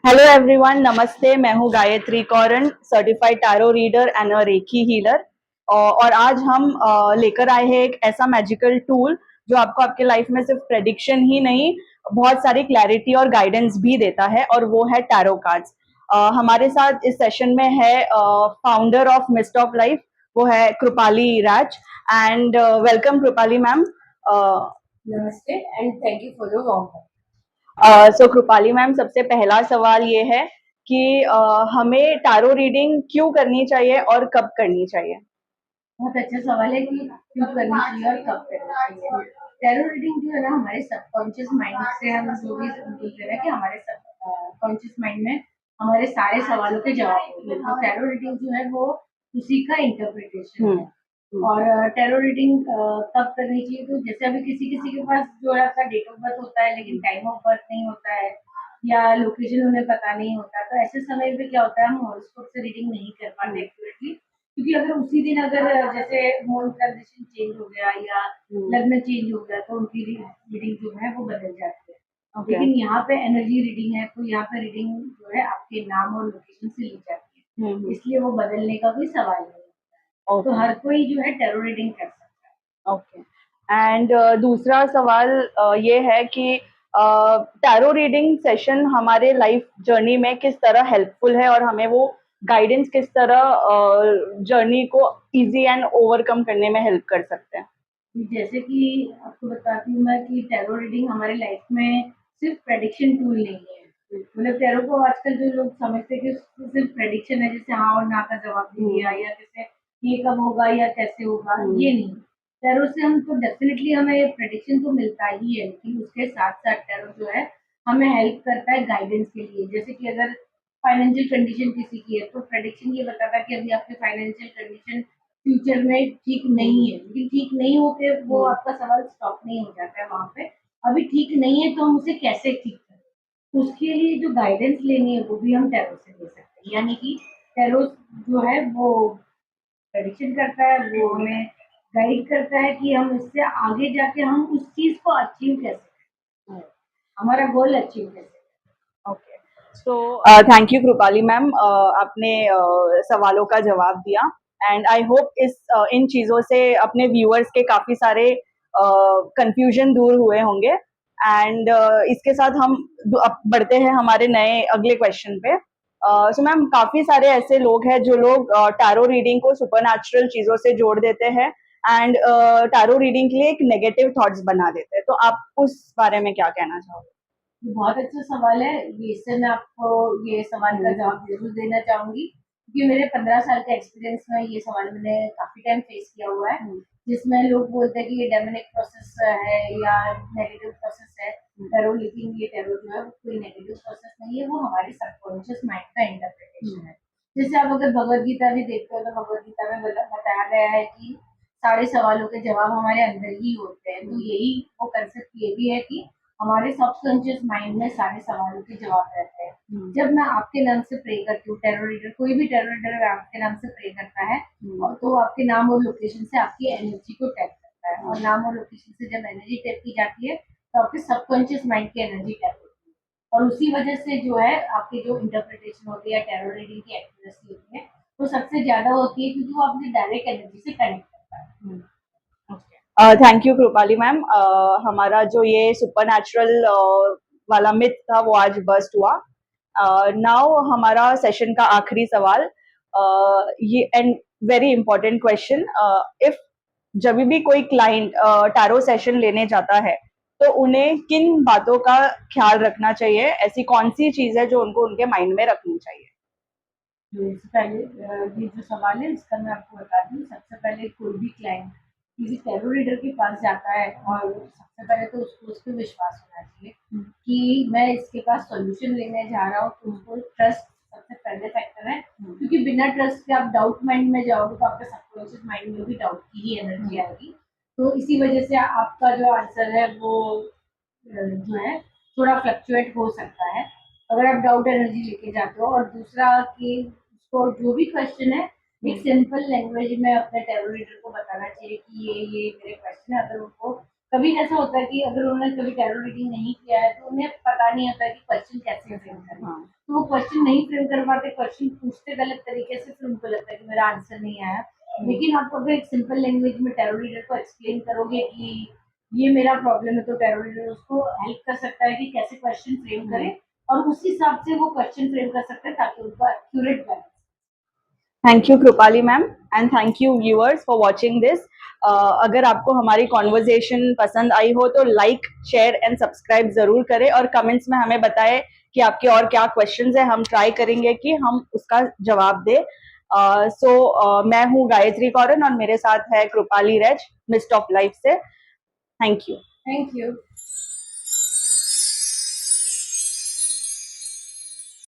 Hello everyone, नमस्ते। मैं हूँ Gayatri Kauran, certified tarot reader and a reiki healer. और आज हम लेकर आए हैं एक ऐसा मैजिकल टूल जो आपको आपके लाइफ में सिर्फ प्रेडिक्शन ही नहीं, बहुत सारी क्लैरिटी और गाइडेंस भी देता है, और वो है टैरो कार्ड्स। हमारे साथ इस सेशन में है founder of Mist of Life, वो है Kripali Raj. And welcome Kripali ma'am. नमस्ते and thank you for your warm. So Kripali ma'am, सबसे पहला सवाल ये है कि हमें टैरो रीडिंग क्यों करनी चाहिए और कब करनी चाहिए? बहुत अच्छा सवाल है कि क्यों करनी चाहिए और कब करनी चाहिए। टैरो रीडिंग जो है ना, हमारे सबकॉन्शियस माइंड से हम जो भी बोलते हैं कि हमारे सबकॉन्शियस माइंड में हमारे सारे सवालों के जवाब होते हैं। तो टैरो रीडिंग जो है वो उसी का इंटरप्रिटेशन है। और टैरो रीडिंग कब करनी चाहिए, तो जैसे अभी किसी किसी के पास जो है आपका डेट ऑफ बर्थ होता है लेकिन टाइम ऑफ बर्थ नहीं होता है, या लोकेशन उन्हें पता नहीं होता, तो ऐसे समय पे क्या होता है, हम हॉरोस्कोप से रीडिंग नहीं कर पाते एक्यूरेटली। क्योंकि अगर उसी दिन अगर जैसे मून ट्रांजिशन चेंज हो गया या लग्न चेंज हो गया तो उनकी रीडिंग जो है वो बदल जाती है। ओके। लेकिन यहाँ पे एनर्जी रीडिंग है, तो यहाँ पे रीडिंग जो है आपके नाम और लोकेशन से ली जाती है, इसलिए वो बदलने का कोई सवाल नहीं है। तो हर कोई जो है टैरो रीडिंग कर सकता है। ओके। एंड दूसरा सवाल ये है कि टैरो रीडिंग सेशन हमारे लाइफ जर्नी में किस तरह हेल्पफुल है, और हमें वो गाइडेंस किस तरह जर्नी को इजी एंड ओवरकम करने में हेल्प कर सकते हैं? जैसे कि आपको बताती हूँ मैं कि टैरो रीडिंग हमारी लाइफ में सिर्फ प्रेडिक्शन टूल नहीं है। मतलब टैरो को आजकल जो लोग समझते हैं कि सिर्फ प्रेडिक्शन है, जैसे हाँ और ना का जवाब दे दिया, या जैसे ये कब होगा या कैसे होगा, ये नहीं। टैरो से हम तो डेफिनेटली हमें प्रेडिक्शन तो मिलता ही है, लेकिन उसके साथ साथ टैरो जो है हमें हेल्प करता है गाइडेंस के लिए। जैसे कि अगर फाइनेंशियल कंडीशन किसी की है तो प्रेडिक्शन ये बताता है कि अभी आपकी फाइनेंशियल कंडीशन फ्यूचर में ठीक नहीं है, लेकिन ठीक नहीं होके वो आपका सवाल स्टॉप नहीं हो जाता है वहाँ पे। अभी ठीक नहीं है तो हम उसे कैसे ठीक करें, तो उसके लिए जो गाइडेंस लेनी है वो भी हम टैरो से ले सकते हैं। यानी कि टैरो जो है वो प्रेडिक्शन करता है, वो हमें गाइड करता है कि हम इससे आगे जाके हम उस चीज को अचीव कैसे करें, हमारा गोल अचीव कैसे करें। Okay. So thank you Kripali ma'am, आपने सवालों का जवाब दिया। एंड आई होप इन चीज़ों से अपने व्यूअर्स के काफ़ी सारे कंफ्यूजन दूर हुए होंगे। एंड इसके साथ हम अब बढ़ते हैं हमारे नए अगले क्वेश्चन पे। सो मैम, काफ़ी सारे ऐसे लोग हैं जो लोग टैरो रीडिंग को सुपरनैचुरल चीज़ों से जोड़ देते हैं, एंड टैरो रीडिंग के लिए एक नेगेटिव थॉट्स बना देते हैं। तो आप उस बारे में क्या कहना चाहोगे? ये बहुत अच्छा सवाल है। ये इससे मैं आपको ये सवाल का जवाब ज़रूर देना चाहूँगी, क्योंकि मेरे 15 साल के एक्सपीरियंस में ये सवाल मैंने काफ़ी टाइम फेस किया हुआ है, जिसमें लोग बोलते हैं कि ये डेमोनिक प्रोसेस है या नेगेटिव प्रोसेस है टैरो, लेकिन ये टैरो जो है वो कोई नेगेटिव प्रोसेस नहीं है, वो हमारे सबकॉन्शियस माइंड का इंटरप्रिटेशन है। जैसे आप अगर भगवद गीता भी देखते हो तो भगवद गीता में बताया गया है कि सारे सवालों के जवाब हमारे अंदर ही होते हैं। तो यही वो कंसेप्ट ये भी है कि हमारे सबकॉन्शियस माइंड में सारे सवालों के जवाब रहते हैं। जब मैं आपके नाम से प्रे करती हूँ, टैरो रीडर कोई भी टैरो रीडर अगर आपके नाम से प्रे करता है और तो आपके नाम और लोकेशन से आपकी एनर्जी को टैप करता है, और नाम और लोकेशन से जब एनर्जी टैप की जाती है तो आपके सबकॉन्शियस माइंड की एनर्जी टैप होती है, और उसी वजह से जो है आपकी जो इंटरप्रिटेशन होती है टैरो रीडिंग की एक्यूरेसी होती है वो सबसे ज्यादा होती है, क्योंकि वो आपकी डायरेक्ट एनर्जी से कनेक्ट करता है। Thank you Kripali ma'am. हमारा जो ये सुपरनैचुरल वाला मिथ था वो आज बस्ट हुआ। नाउ हमारा सेशन का आखिरी सवाल, ये and very important question. If जब भी कोई क्लाइंट टैरो सेशन लेने जाता है, तो उन्हें किन बातों का ख्याल रखना चाहिए? ऐसी कौन सी चीज है जो उनको उनके माइंड में रखनी चाहिए? तो इससे पहले ये जो सवाल है इसका मैं आपको बता दूँ। सबसे पहले कोई भी क्लाइंट किसी टैरो रीडर के पास जाता है और सबसे पहले तो उसको उस पे विश्वास होना चाहिए कि मैं इसके पास सॉल्यूशन लेने जा रहा हूँ, तो उसको ट्रस्ट सबसे पहले फैक्टर है। क्योंकि बिना ट्रस्ट के आप डाउट माइंड में जाओगे तो आपके सबकॉन्शियस माइंड में भी डाउट की ही एनर्जी आएगी। तो इसी वजह से आपका जो आंसर है वो जो है थोड़ा फ्लक्चुएट हो सकता है अगर आप डाउट एनर्जी लेके जाते हो। और दूसरा कि उसको जो भी क्वेश्चन है एक सिंपल लैंग्वेज में अपने टैरो रीडर को बताना चाहिए कि ये मेरे क्वेश्चन है। अगर उनको कभी ऐसा होता है कि अगर उन्होंने कभी टैरो रीडिंग नहीं किया है तो उन्हें पता नहीं होता कि क्वेश्चन कैसे फ्रेम करें, हाँ तो वो क्वेश्चन नहीं फ्रेम कर पाते, क्वेश्चन पूछते गलत तरीके से, फिर उनको लगता है कि मेरा आंसर नहीं आया। लेकिन आप अगर एक सिंपल लैंग्वेज में टैरो रीडर को एक्सप्लेन करोगे कि ये मेरा प्रॉब्लम है, तो टैरो रीडर उसको हेल्प कर सकता है कि कैसे क्वेश्चन फ्रेम करे, और उस हिसाब से वो क्वेश्चन फ्रेम कर सकते हैं ताकि उनका एक्यूरेट बने। Thank you Kripali ma'am and thank you viewers for watching this. अगर आपको हमारी कॉन्वर्जेशन पसंद आई हो तो लाइक शेयर एंड सब्सक्राइब जरूर करें और कमेंट्स में हमें बताएं कि आपके और क्या क्वेश्चंस है, हम ट्राई करेंगे कि हम उसका जवाब दें। मैं हूँ गायत्री कौरन और मेरे साथ है Kripali Raich, Mist of Life से। Thank you. Thank you.